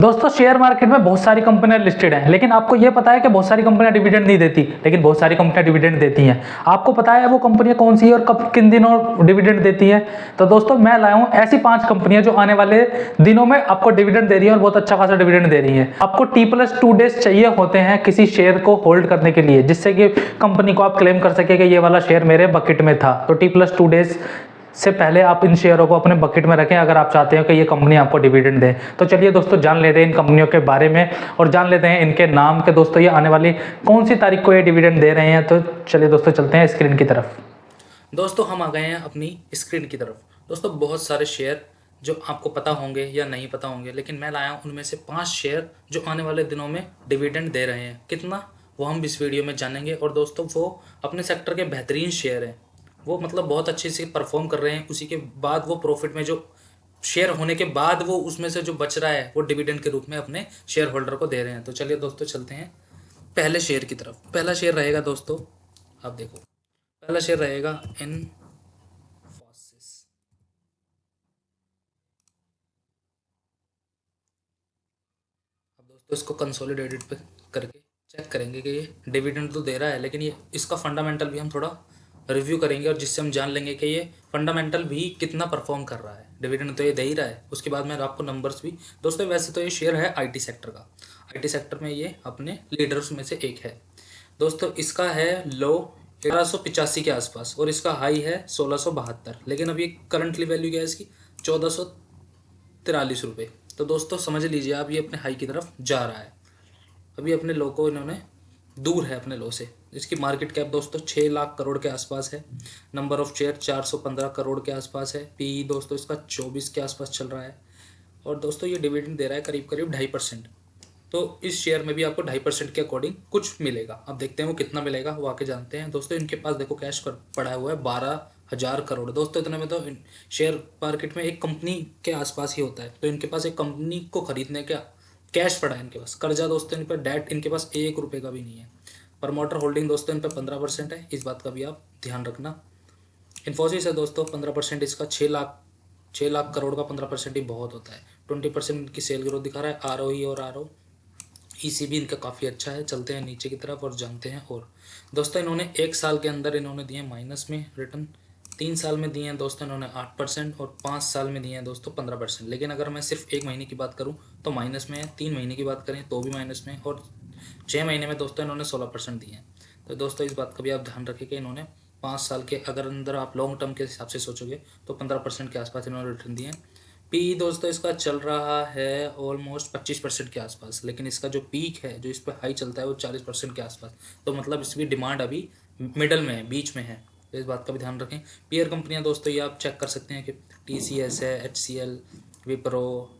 दोस्तों share market में बहुत सारी कंपनियां लिस्टेड हैं, लेकिन आपको यह पता है कि बहुत सारी कंपनियां डिविडेंड नहीं देती, लेकिन बहुत सारी कंपनियां डिविडेंड देती हैं। आपको पता है वो कंपनियां कौन सी है और कब किन दिनों डिविडेंड देती हैं? तो दोस्तों मैं लाया हूं ऐसी 5 कंपनियां जो आने वाले दिनों में आपको डिविडेंड दे रही है और बहुत अच्छा खासा डिविडेंड दे रही है। आपको T+2 डेज चाहिए होते हैं किसी शेयर को होल्ड करने के लिए, जिससे कि कंपनी को आप क्लेम कर सके कि ये वाला शेयर मेरे बकेट में था। तो T+2 डेज से पहले आप इन शेयरों को अपने बकेट में रखें अगर आप चाहते हो कि ये कंपनी आपको डिविडेंड दे। तो चलिए दोस्तों जान लेते हैं इन कंपनियों के बारे में और जान लेते हैं इनके नाम के। दोस्तों ये आने वाली कौन सी तारीख को ये डिविडेंड दे रहे हैं। तो चलिए दोस्तों चलते हैं स्क्रीन की तरफ। दोस्तों हम आ गए हैं अपनी स्क्रीन की तरफ। दोस्तों बहुत सारे शेयर जो आपको पता होंगे या नहीं पता होंगे, लेकिन मैं लाया हूं उनमें से 5 शेयर जो आने वाले दिनों में डिविडेंड दे रहे हैं। कितना वो हम इस वीडियो में जानेंगे। और दोस्तों वो अपने सेक्टर के बेहतरीन शेयर हैं, वो मतलब बहुत अच्छे से परफॉर्म कर रहे हैं। उसी के बाद वो प्रॉफिट में जो शेयर होने के बाद वो उसमें से जो बच रहा है वो डिविडेंड के रूप में अपने शेयर होल्डर को दे रहे हैं। तो चलिए दोस्तों चलते हैं पहले शेयर की तरफ। पहला शेयर रहेगा दोस्तों, आप देखो, पहला शेयर रहेगा इन्फोसिस। अब दोस्तों इसको कंसोलिडेटेड पे करके चेक करेंगे कि ये डिविडेंड तो दे रहा है, लेकिन ये इसका फंडामेंटल भी हम थोड़ा रिव्यू करेंगे और जिससे हम जान लेंगे कि ये फंडामेंटल भी कितना परफॉर्म कर रहा है। डिविडेंड तो ये दे ही रहा है, उसके बाद मैं आपको नंबर्स भी। दोस्तों वैसे तो ये शेयर है आईटी सेक्टर का, आईटी सेक्टर में ये अपने लीडर्स में से एक है। दोस्तों इसका है लो 1185 के आसपास और इसका हाई है 1672, लेकिन अभी करंटली वैल्यू क्या है इसकी 1443 रुपये। तो दोस्तों समझ लीजिए आप ये अपने हाई की तरफ जा रहा है। अभी अपने लो को इन्होंने दूर है अपने लो से। इसकी मार्केट कैप दोस्तों 6 लाख करोड़ के आसपास है। नंबर ऑफ शेयर 415 करोड़ के आसपास है। पी दोस्तों इसका 24 के आसपास चल रहा है। और दोस्तों ये डिविडेंड दे रहा है करीब करीब 2.5%। तो इस शेयर में भी आपको 2.5% के अकॉर्डिंग कुछ मिलेगा। अब देखते हैं वो कितना मिलेगा, वो आके जानते हैं। दोस्तों इनके पास देखो कैश पड़ा हुआ है 12,000 करोड़। दोस्तों इतने में तो शेयर मार्केट में एक कंपनी के आसपास ही होता है। तो इनके पास एक कंपनी को खरीदने का कैश पड़ा है इनके पास। कर्जा दोस्तों इन पर डेट इनके पास 1 रुपये का भी नहीं है। प्रमोटर होल्डिंग दोस्तों इन पर 15% है, इस बात का भी आप ध्यान रखना। इन्फोसिस है दोस्तों 15%, इसका 6 लाख करोड़ का 15% ही बहुत होता है। 20% की सेल ग्रोथ दिखा रहा है। ROE और ROEC भी इनका काफ़ी अच्छा है। चलते हैं नीचे की तरफ और जानते हैं। और दोस्तों इन्होंने 1 साल के अंदर इन्होंने दिए माइनस में रिटर्न, 3 साल में दिए हैं दोस्तों इन्होंने 8% और 5 साल में दिए हैं दोस्तों 15%। लेकिन अगर मैं सिर्फ 1 महीने की बात करूं तो माइनस में है, 3 महीने की बात करें तो भी माइनस में है, और 6 महीने में दोस्तों इन्होंने 16% दिए हैं। तो दोस्तों इस बात का भी आप ध्यान रखें कि इन्होंने 5 साल के अगर अंदर आप लॉन्ग टर्म के हिसाब से सोचोगे तो 15% के आसपास इन्होंने रिटर्न दिए हैं। पी दोस्तों इसका चल रहा है ऑलमोस्ट 25% के आसपास, लेकिन इसका जो पीक है जो इस पर हाई चलता है वो 40% के आसपास। तो मतलब इसकी डिमांड अभी मिडल में है, बीच में है। तो इस बात का भी ध्यान रखें। पीयर कंपनियां दोस्तों ये आप चेक कर सकते हैं कि TCS है, HCL, Wipro,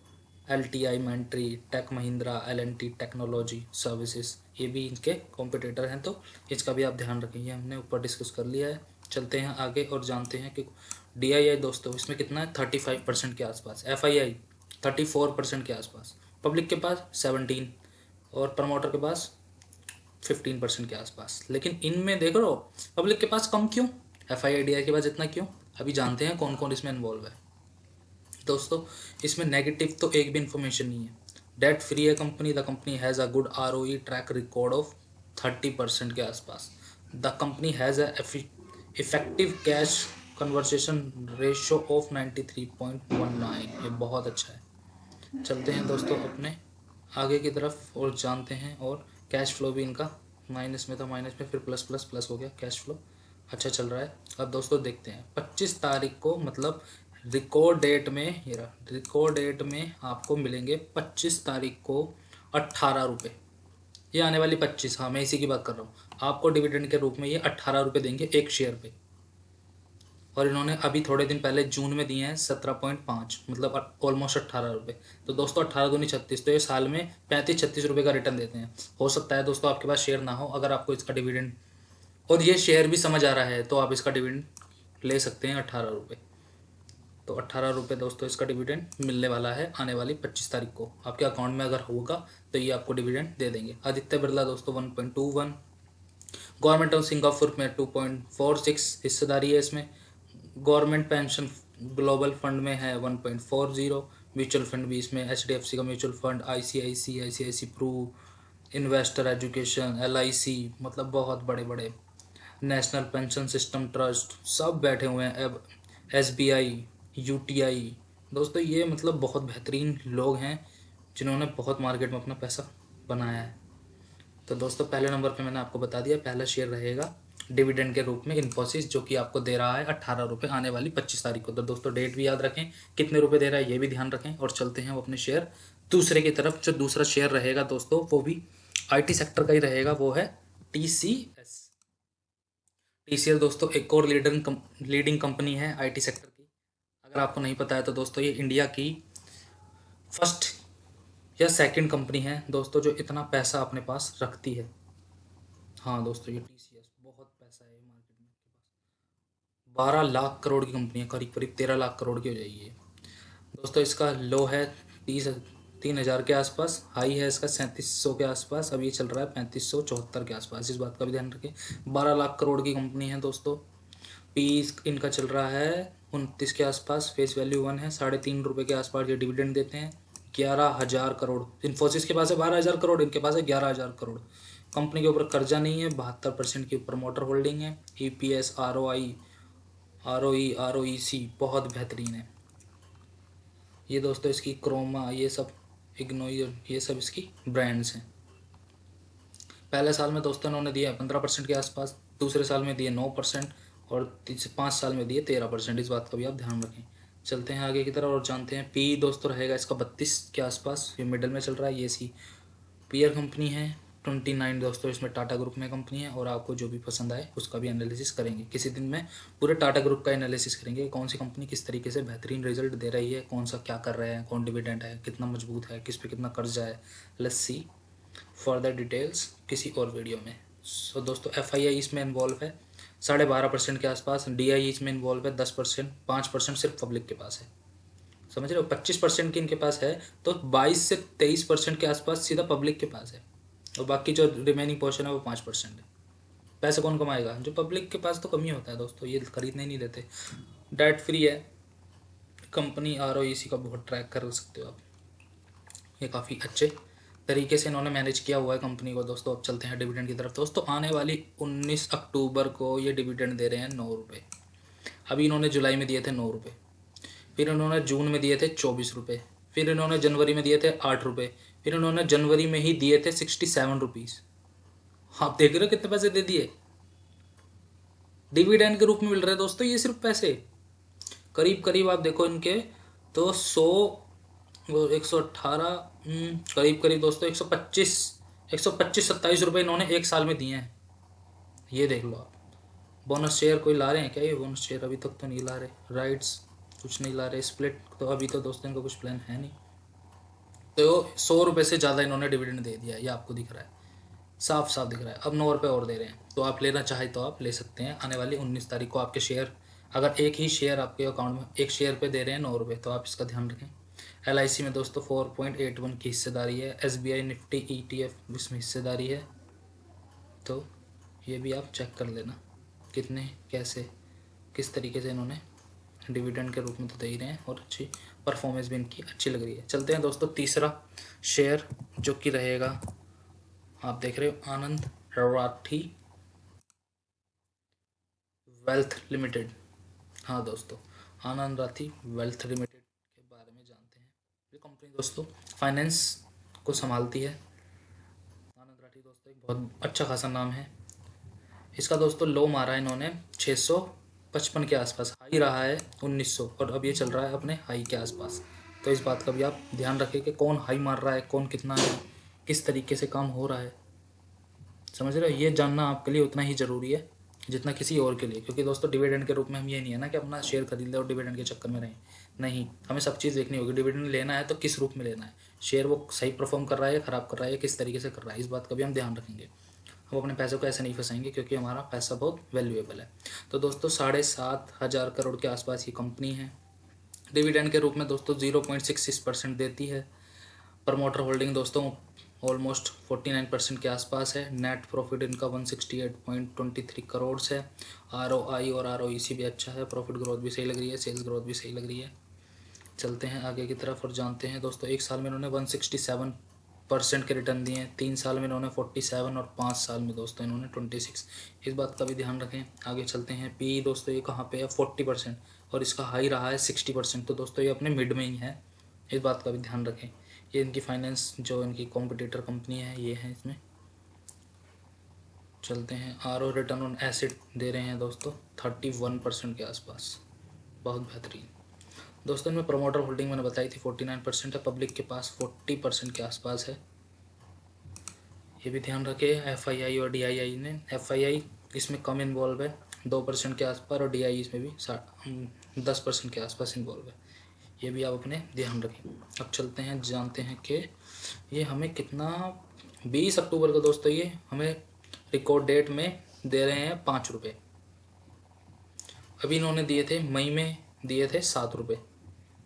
LTI Mindtree, tech Mahindra, L&T technology services, ये भी इनके कॉम्पिटिटर हैं। तो इसका भी आप ध्यान रखें। ये हमने ऊपर डिस्कस कर लिया है। चलते हैं आगे और जानते हैं कि DII दोस्तों इसमें कितना है 35% के आसपास, FII 34% के आसपास, पब्लिक के पास 17 और प्रमोटर के पास 15% के आसपास। लेकिन इनमें देख लो पब्लिक के पास कम क्यों, FII DII के पास इतना क्यों, अभी जानते हैं कौन कौन इसमें इन्वॉल्व है। दोस्तों इसमें नेगेटिव तो एक भी इन्फॉर्मेशन नहीं है। डेट फ्री है company. The company has a good ROE track record of 30% के आसपास। The company has a effective cash conversation ratio of 93.19, ये बहुत अच्छा है। चलते हैं दोस्तों अपने आगे की तरफ और जानते हैं। और कैश फ्लो भी इनका माइनस में था, माइनस में फिर प्लस प्लस प्लस हो गया। कैश फ्लो अच्छा चल रहा है। अब दोस्तों देखते हैं 25 तारीख को, मतलब रिकॉर्ड डेट में, ये रहा रिकॉर्ड डेट में आपको मिलेंगे 25 तारीख को 18 रुपये। ये आने वाली 25, हाँ मैं इसी की बात कर रहा हूँ। आपको डिविडेंड के रूप में ये 18 रुपये देंगे एक शेयर पे। और इन्होंने अभी थोड़े दिन पहले जून में दिए हैं 17.5, मतलब ऑलमोस्ट 18 रुपये। तो दोस्तों 18 दूनी 36, तो ये साल में 35-36 रुपये का रिटर्न देते हैं। हो सकता है दोस्तों आपके पास शेयर ना हो, अगर आपको इसका डिविडेंड और ये शेयर भी समझ आ रहा है तो आप इसका डिविडेंड ले सकते हैं 18 रुपये। तो 18 रुपये दोस्तों इसका डिविडेंड मिलने वाला है आने वाली 25 तारीख को। आपके अकाउंट में अगर होगा तो ये आपको डिविडेंड दे देंगे। आदित्य बिरला दोस्तों 1.21, गवर्नमेंट ऑफ सिंगापुर में 2.46 हिस्सेदारी है इसमें। गवर्नमेंट पेंशन ग्लोबल फंड में है 1.40, म्यूचुअल फंड भी इसमें HDFC का mutual fund, ICICI Pru, investor education, LIC, मतलब बहुत बड़े बड़े, नेशनल पेंशन सिस्टम ट्रस्ट, सब बैठे हुए हैं। अब SBI, UTI, दोस्तों ये मतलब बहुत बेहतरीन लोग हैं जिन्होंने बहुत मार्केट में अपना पैसा बनाया है। तो दोस्तों पहले नंबर पे मैंने आपको बता दिया, पहला शेयर रहेगा डिविडेंड के रूप में इन्फोसिस, जो कि आपको दे रहा है 18 रुपये आने वाली 25 तारीख को। तो दोस्तों डेट भी याद रखें, कितने रुपए दे रहा है ये भी ध्यान रखें। और चलते हैं वो अपने शेयर दूसरे की तरफ। जो दूसरा शेयर रहेगा दोस्तों वो भी IT सेक्टर का ही रहेगा, वो है TCS। TCS दोस्तों एक और लीडिंग कंपनी है IT सेक्टर की। अगर आपको नहीं पता है तो दोस्तों ये इंडिया की फर्स्ट या सेकंड कंपनी है दोस्तों जो इतना पैसा अपने पास रखती है। हाँ दोस्तों ये TCS बहुत पैसा है मार्केट में, 12 लाख करोड़ की कंपनी है, करीब करीब 13 लाख करोड़ की हो जाएगी ये। दोस्तों इसका लो है 3,000 के आसपास, हाई है इसका 3700 के आसपास, अभी ये चल रहा है 3574 के आसपास। इस बात का भी ध्यान रखें, 12 लाख करोड़ की कंपनी है दोस्तों। पी इनका चल रहा है 29 के आसपास, फेस वैल्यू 1 है, 3.5 रुपये के आसपास ये डिविडेंड देते हैं। 11,000 करोड़ इन्फोसिस के पास है, 12,000 करोड़ इनके पास है, 11,000 करोड़। कंपनी के ऊपर कर्जा नहीं है, 72% की प्रमोटर होल्डिंग है। EPS, ROE, ROEC बहुत बेहतरीन है। ये दोस्तों इसकी क्रोमा, ये सब इग्नो, ये सब इसकी ब्रांड्स हैं। पहले साल में दोस्तों इन्होंने दिया 15% के आसपास, दूसरे साल में दिए 9% और 5 साल में दिए 13%। इस बात का भी आप ध्यान रखें। चलते हैं आगे की तरफ और जानते हैं। पी दोस्तों रहेगा इसका 32 के आसपास, ये मिडल में चल रहा है। ये सी पीयर कंपनी है 29 दोस्तों, इसमें टाटा ग्रुप में कंपनी है। और आपको जो भी पसंद आए उसका भी एनालिसिस करेंगे किसी दिन में, पूरे टाटा ग्रुप का एनालिसिस करेंगे, कौन सी कंपनी किस तरीके से बेहतरीन रिजल्ट दे रही है, कौन सा क्या कर रहे हैं, कौन डिविडेंड है, कितना मजबूत है, किस पे कितना कर्जा है। लेट्स सी फर्दर डिटेल्स किसी और वीडियो में। सो दोस्तों FII इसमें इन्वॉल्व है 12.5% के आसपास, DI इसमें इन्वॉल्व है 10%, 5% सिर्फ पब्लिक के पास है, समझ रहे हो। 25% की इनके पास है, तो 22 से 23% के आसपास सीधा पब्लिक के पास है, और बाकी जो रिमेनिंग पोर्शन है वो 5% है। पैसे कौन कमाएगा, जो पब्लिक के पास तो कम ही होता है दोस्तों, ये खरीदने नहीं देते। डेट फ्री है कंपनी, ROEC का बहुत ट्रैक कर सकते हो आप, ये काफ़ी अच्छे तरीके से इन्होंने मैनेज किया हुआ है कंपनी को दोस्तों। अब चलते हैं डिविडेंड की तरफ। दोस्तों आने वाली 19 अक्टूबर को ये डिविडेंड दे रहे हैं 9 रुपये। अभी इन्होंने जुलाई में दिए थे 9 रुपये, फिर इन्होंने जून में दिए थे 24 रुपये, फिर इन्होंने जनवरी में दिए थे 8 रुपये, फिर इन्होंने जनवरी में ही दिए थे 67 रुपीज़। आप देख रहे हो कितने पैसे दे दिए, डिविडेंड के रूप में मिल रहे हैं दोस्तों ये सिर्फ पैसे। करीब करीब आप देखो इनके तो 118 करीब करीब दोस्तों 125 रुपये इन्होंने एक साल में दिए हैं। ये देख लो आप। बोनस शेयर कोई ला रहे हैं क्या, ये बोनस शेयर अभी तक तो नहीं ला रहे, राइट्स कुछ नहीं ला रहे, स्प्लिट तो अभी तो दोस्तों इनका कुछ प्लान है नहीं। तो 100 रुपये से ज़्यादा इन्होंने डिविडेंड दे दिया, ये आपको दिख रहा है, साफ साफ दिख रहा है। अब 9 रुपये और दे रहे हैं, तो आप लेना चाहे तो आप ले सकते हैं। आने वाली 19 तारीख को आपके शेयर, अगर एक ही शेयर आपके अकाउंट में एक शेयर पे दे रहे हैं 9 रुपये, तो आप इसका ध्यान रखें। LIC में दोस्तों 4.81 की हिस्सेदारी है, SBI निफ्टी ETF इसमें हिस्सेदारी है, तो ये भी आप चेक कर लेना कितने कैसे किस तरीके से इन्होंने डिविडेंड के रूप में तो दे ही रहे हैं, और अच्छी परफॉर्मेंस भी इनकी अच्छी लग रही है। चलते हैं दोस्तों तीसरा शेयर जो कि रहेगा, आप देख रहे हो आनंद राठी वेल्थ लिमिटेड। हाँ दोस्तों आनंद राठी वेल्थ लिमिटेड के बारे में जानते हैं। ये कंपनी दोस्तों फाइनेंस को संभालती है। आनंद राठी दोस्तों एक बहुत अच्छा खासा नाम है। इसका दोस्तों लो मारा है इन्होंने 655 के आसपास, हाई रहा है 1900, और अब ये चल रहा है अपने हाई के आसपास। तो इस बात का भी आप ध्यान रखें कि कौन हाई मार रहा है, कौन कितना है, किस तरीके से काम हो रहा है, समझ रहे हो। ये जानना आपके लिए उतना ही ज़रूरी है जितना किसी और के लिए, क्योंकि दोस्तों डिविडेंड के रूप में हम ये नहीं है ना कि अपना शेयर खरीद ले और डिविडेंड के चक्कर में रहें, नहीं, हमें सब चीज़ देखनी होगी। डिविडेंड लेना है तो किस रूप में लेना है, शेयर वो सही परफॉर्म कर रहा है, ख़राब कर रहा है, किस तरीके से कर रहा है, इस बात का भी हम ध्यान रखेंगे। हम अपने पैसों को ऐसे नहीं फंसाएंगे, क्योंकि हमारा पैसा बहुत वैल्यूएबल है। तो दोस्तों 7,500 करोड़ के आसपास ये कंपनी है। डिविडेंड के रूप में दोस्तों 0.66% देती है। प्रमोटर होल्डिंग दोस्तों ऑलमोस्ट 49% के आसपास है। नेट प्रॉफिट इनका 168.23 करोड़ है। ROI और ROEC भी अच्छा है, प्रॉफिट ग्रोथ भी सही लग रही है, सेल्स ग्रोथ भी सही लग रही है। चलते हैं आगे की तरफ और जानते हैं दोस्तों, एक साल में इन्होंने 167% के रिटर्न दिए हैं, 3 साल में इन्होंने 47 और 5 साल में दोस्तों इन्होंने 26। इस बात का भी ध्यान रखें। आगे चलते हैं। पी दोस्तों ये कहाँ पे है, 40%, और इसका हाई रहा है 60%। तो दोस्तों ये अपने मिड में ही है, इस बात का भी ध्यान रखें। ये इनकी फाइनेंस जो इनकी कॉम्पिटिटर कंपनी है ये है इसमें। चलते हैं। आर रिटर्न ऑन एसिड दे रहे हैं दोस्तों 31% के आसपास, बहुत बेहतरीन। दोस्तों इनमें प्रमोटर होल्डिंग मैंने बताई थी 49% है, पब्लिक के पास 40% के आसपास है, ये भी ध्यान रखें। FII और DII ने, FII इसमें कम इन्वॉल्व है 2% के आसपास, और DII इसमें भी 10% के आसपास इन्वॉल्व है, ये भी आप अपने ध्यान रखें। अब चलते हैं, जानते हैं कि ये हमें कितना, 20 अक्टूबर को दोस्तों ये हमें रिकॉर्ड डेट में दे रहे हैं 5 रुपये। अभी इन्होंने दिए थे मई में, दिए थे 7 रुपये।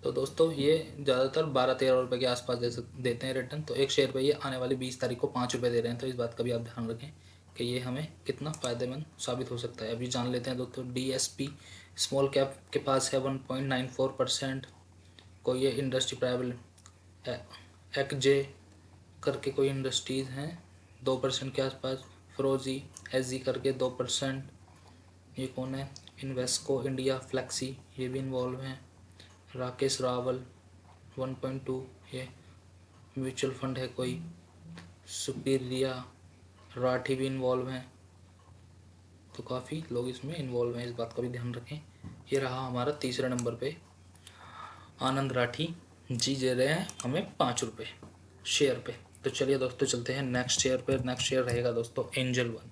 तो दोस्तों ये ज़्यादातर 12-13 रुपये के आसपास देते हैं रिटर्न। तो एक शेयर पे ये आने वाली 20 तारीख को 5 रुपये दे रहे हैं। तो इस बात का भी आप ध्यान रखें कि ये हमें कितना फ़ायदेमंद साबित हो सकता है। अभी जान लेते हैं दोस्तों। DSP स्मॉल कैप के पास है 1.94%। कोई ये इंडस्ट्री प्राइवेट एक्जे करके कोई इंडस्ट्रीज़ हैं 2% के आसपास। फ्रोजी SG करके 2%। ये कौन है, इन्वेस्को इंडिया फ्लेक्सी, ये भी इन्वॉल्व हैं। राकेश रावल 1.2, ये म्यूचुअल फंड है कोई। सुपीरिया राठी भी इन्वॉल्व हैं। तो काफ़ी लोग इसमें इन्वॉल्व हैं, इस बात का भी ध्यान रखें। ये रहा हमारा तीसरे नंबर पे आनंद राठी जी, दे रहे हैं हमें 5 रुपये शेयर पे। तो चलिए दोस्तों चलते हैं नेक्स्ट शेयर पे। नेक्स्ट शेयर रहेगा दोस्तों एंजल वन।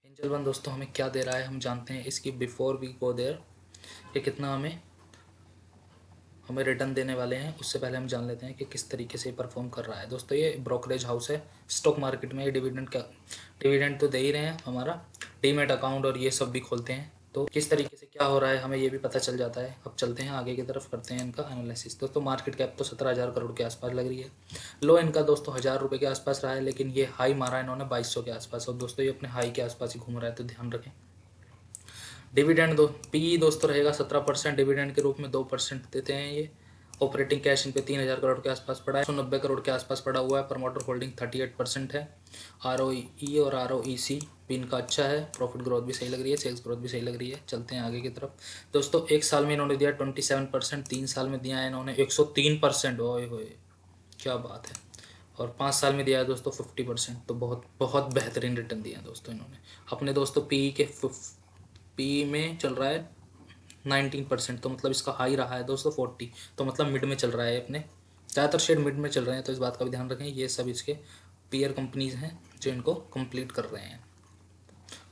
एंजल वन दोस्तों हमें क्या दे रहा है हम जानते हैं। इसकी बिफोर वी गो देयर ये कितना हमें रिटर्न देने वाले हैं, उससे पहले हम जान लेते हैं कि किस तरीके से परफॉर्म कर रहा है। दोस्तों ये ब्रोकरेज हाउस है, स्टॉक मार्केट में ये डिविडेंड तो दे ही रहे हैं, हमारा डीमेट अकाउंट और ये सब भी खोलते हैं। तो किस तरीके से क्या हो रहा है हमें ये भी पता चल जाता है। अब चलते हैं आगे की तरफ, करते हैं इनका एनालिसिस। दोस्तों मार्केट कैप तो 17,000 करोड़ के आसपास लग रही है। लो इनका दोस्तों 1,000 रुपये के आसपास रहा है, लेकिन ये हाई मारा इन्होंने 2200 के आसपास, और दोस्तों ये अपने हाई के आसपास ही घूम रहा है, तो ध्यान रखें। डिविडेंड पी दोस्तों रहेगा 17%, डिविडेंड के रूप में 2% देते हैं ये। ऑपरेटिंग कैश इन पे 3,000 करोड़ के आसपास पड़ा है, 190 करोड़ के आसपास पड़ा हुआ है। प्रमोटर होल्डिंग 38% है। ROE और ROEC भी इनका अच्छा है। प्रॉफिट ग्रोथ भी सही लग रही है, सेल्स ग्रोथ भी सही लग रही है। चलते हैं आगे की तरफ। दोस्तों एक साल में इन्होंने दिया 27%, 3 साल में दिया है इन्होंने 103%। ओए होए क्या बात है। और 5 साल में दिया है दोस्तों 50%। तो बहुत बहुत बेहतरीन रिटर्न दिया है दोस्तों इन्होंने अपने। दोस्तों पी में चल रहा है 19%, तो मतलब इसका हाई रहा है दोस्तों 40, तो मतलब मिड में चल रहा है अपने। ज़्यादातर शेयर मिड में चल रहे हैं, तो इस बात का भी ध्यान रखें। ये सब इसके पीयर कंपनीज हैं जो इनको कंप्लीट कर रहे हैं,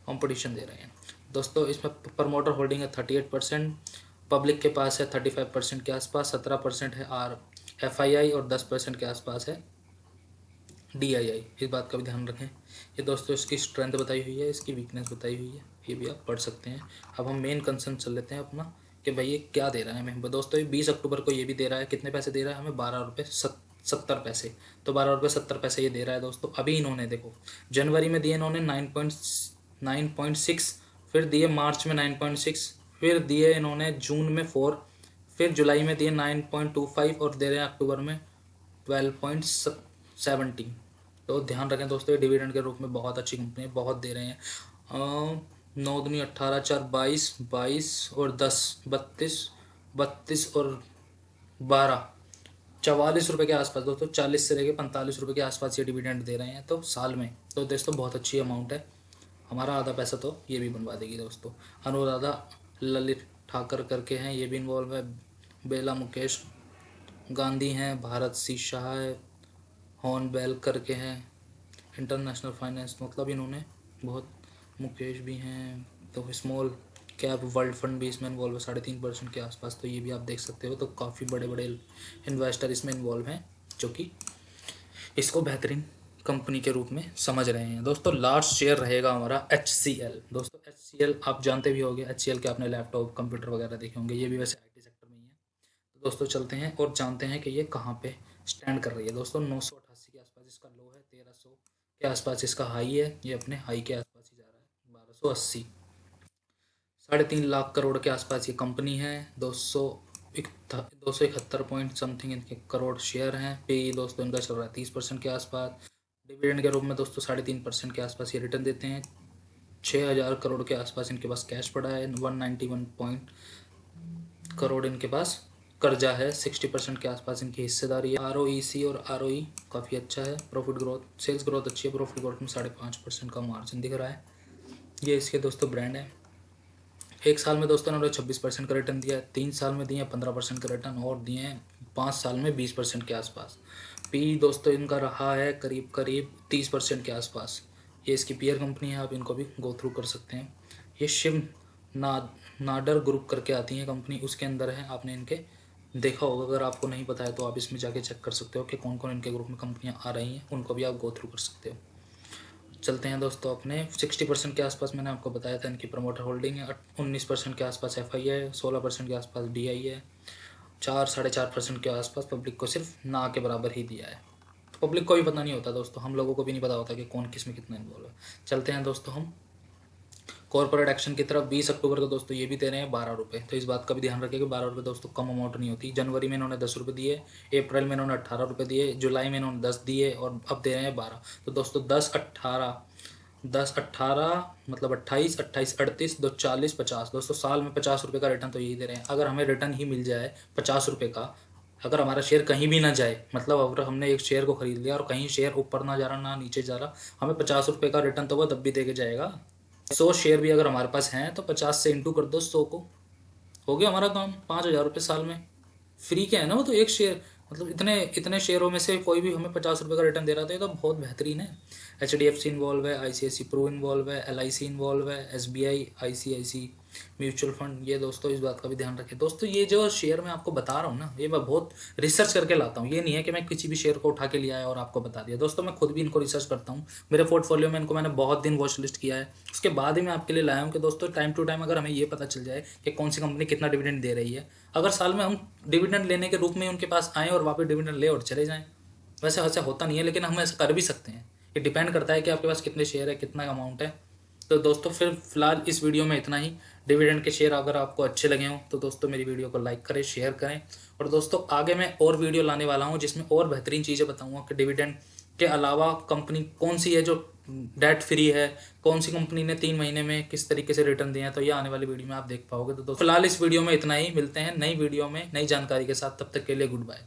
कंपटीशन दे रहे हैं। दोस्तों इसमें प्रमोटर होल्डिंग है 38%, पब्लिक के पास है 35% के आसपास, 17% है FII और 10% के आसपास है DII। इस बात का भी ध्यान रखें। ये दोस्तों इसकी स्ट्रेंथ बताई हुई है, इसकी वीकनेस बताई हुई है, ये भी आप पढ़ सकते हैं। अब हम मेन कंसर्न चल लेते हैं अपना कि भाई ये क्या दे रहा है हमें। दोस्तों ये 20 अक्टूबर को ये भी दे रहा है, कितने पैसे दे रहा है हमें, 12 रुपये 70 पैसे। तो 12 रुपये 70 पैसे ये दे रहा है दोस्तों। अभी इन्होंने देखो जनवरी में दिए इन्होंने 9.6, फिर दिए मार्च में 9.6, फिर दिए इन्होंने जून में 4, फिर जुलाई में दिए 9.25 और दे रहे हैं अक्टूबर में 12.70। तो ध्यान रखें दोस्तों, ये डिविडेंड के रूप में बहुत अच्छी कंपनी है, बहुत दे रहे हैं। 9 दूनी 18, 4 22, 22 और 10 32, 32 और 12 44 रुपये के आसपास दोस्तों, 40 से लेकर 45 रुपये के आसपास ये डिविडेंड दे रहे हैं तो साल में। तो दोस्तों बहुत अच्छी अमाउंट है, हमारा आधा पैसा तो ये भी बनवा देगी दोस्तों। अनुराधा ललित ठाकर करके हैं, ये भी इन्वॉल्व है। बेला मुकेश गांधी हैं, भारत सी शाह है, हॉर्न बेल करके हैं, इंटरनेशनल फाइनेंस, मतलब इन्होंने बहुत, मुकेश भी हैं। तो स्मॉल कैप वर्ल्ड फंड भी इसमें इन्वॉल्व है 3.5% के आसपास, तो ये भी आप देख सकते हो। तो काफ़ी बड़े बड़े इन्वेस्टर इसमें इन्वॉल्व हैं जो कि इसको बेहतरीन कंपनी के रूप में समझ रहे हैं। दोस्तों लास्ट शेयर रहेगा हमारा HCL। दोस्तों HCL आप जानते भी होंगे, HCL के आपने लैपटॉप कंप्यूटर वगैरह देखे होंगे, ये भी वैसे IT सेक्टर में ही है। तो दोस्तों चलते हैं और जानते हैं कि ये कहाँ पे स्टैंड कर रही है। दोस्तों 988 के आसपास इसका लो है, 1300 के आसपास इसका हाई है, ये अपने हाई के आसपास ही जा रहा है 1280। 3.5 लाख करोड़ के आसपास ये कंपनी है। 271 पॉइंट समथिंग इनके करोड़ शेयर हैं। पे दोस्तों इनका चल रहा है 30% के आसपास। डिविडेंड के रूप में दोस्तों 3.5% के आसपास ये रिटर्न देते हैं। 6,000 करोड़ के आसपास इनके पास कैश पड़ा है। 191 पॉइंट करोड़ इनके पास कर्जा है। 60% के आसपास इनकी हिस्सेदारी है। ROEC और ROE काफ़ी अच्छा है। प्रॉफिट ग्रोथ, सेल्स ग्रोथ अच्छी है। प्रॉफिट ग्रोथ में 5.5% का मार्जिन दिख रहा है। ये इसके दोस्तों ब्रांड है। 1 साल में दोस्तों इन्होंने 26% का रिटर्न दिया है। 3 साल में दिए 15% का रिटर्न और दिए हैं 5 साल में 20% के आसपास। पी दोस्तों इनका रहा है करीब 30% के आसपास। ये इसकी पीयर कंपनी है, आप इनको भी गो थ्रू कर सकते हैं। ये शिव नाडर ग्रुप करके आती है कंपनी, उसके अंदर है। आपने इनके देखा होगा, अगर आपको नहीं पता है तो आप इसमें जाके चेक कर सकते हो कि कौन कौन इनके ग्रुप में कंपनियां आ रही हैं, उनको भी आप गो थ्रू कर सकते हो। चलते हैं दोस्तों अपने 60% के आसपास मैंने आपको बताया था इनकी प्रमोटर होल्डिंग है। 19% के आसपास FI है। 16% के आसपास DI है। 4-4.5% के आसपास पब्लिक को सिर्फ ना के बराबर ही दिया है। तो पब्लिक को भी पता नहीं होता दोस्तों, हम लोगों को भी नहीं पता होता कि कौन किस में कितना इन्वॉल्व है। चलते हैं दोस्तों हम कॉर्पोरेट एक्शन की तरफ। 20 अक्टूबर को दोस्तों ये भी दे रहे हैं 12 रुपये। तो इस बात का भी ध्यान रखें कि 12 रुपये दोस्तों कम अमाउंट नहीं होती। जनवरी में इन्होंने 10 रुपये दिए, अप्रैल में इन्होंने 18 रुपये दिए, जुलाई में इन्होंने 10 दिए और अब दे रहे हैं 12। तो दोस्तों 10-18 मतलब 28 38 2 40 50 दोस्तों साल में 50 रुपये का रिटर्न तो यही दे रहे हैं। अगर हमें रिटर्न ही मिल जाए 50 रुपये का, अगर हमारा शेयर कहीं भी ना जाए, मतलब अगर हमने एक शेयर को खरीद लिया और कहीं शेयर ऊपर ना जा रहा ना नीचे जा रहा, हमें 50 रुपये का रिटर्न तो वह तब भी दे के जाएगा। 100 शेयर भी अगर हमारे पास हैं तो 50 से इंटू कर दो 100 को, हो गया हमारा काम। 5,000 रुपये साल में फ्री के है ना वो तो। एक शेयर मतलब इतने शेयरों में से कोई भी हमें 50 रुपये का रिटर्न दे रहा था, ये तो बहुत बेहतरीन है। HDFC इन्वॉल्व है, ICICI प्रो इन्वॉल्व है, LIC इन्वॉल्व है, SBI ICICI म्यूचुअल फंड। ये दोस्तों इस बात का भी ध्यान रखें। दोस्तों ये जो शेयर मैं आपको बता रहा हूँ ना, ये मैं बहुत रिसर्च करके लाता हूँ। ये नहीं है कि मैं किसी भी शेयर को उठा के लिया है और आपको बता दिया। दोस्तों मैं खुद भी इनको रिसर्च करता हूँ। मेरे पोर्टफोलियो में इनको मैंने बहुत दिन वॉच लिस्ट किया है, उसके बाद ही मैं आपके लिए लाया हूँ कि दोस्तों टाइम टू टाइम अगर हमें ये पता चल जाए कि कौन सी कंपनी कितना डिविडेंड दे रही है, अगर साल में हम डिविडेंड लेने के रूप में उनके पास आएँ और वापस डिविडेंड ले और चले जाएँ। वैसे ऐसा होता नहीं है, लेकिन हम ऐसा कर भी सकते हैं। ये डिपेंड करता है कि आपके पास कितने शेयर है, कितना अमाउंट है। तो दोस्तों फिलहाल इस वीडियो में इतना ही। डिविडेंड के शेयर अगर आपको अच्छे लगे हों तो दोस्तों मेरी वीडियो को लाइक करें, शेयर करें। और दोस्तों आगे मैं और वीडियो लाने वाला हूं जिसमें और बेहतरीन चीज़ें बताऊंगा कि डिविडेंड के अलावा कंपनी कौन सी है जो डेट फ्री है, कौन सी कंपनी ने 3 महीने में किस तरीके से रिटर्न दिए हैं। तो ये आने वाली वीडियो में आप देख पाओगे। तो दोस्तों फिलहाल इस वीडियो में इतना ही। मिलते हैं नई वीडियो में नई जानकारी के साथ, तब तक के लिए गुड बाय।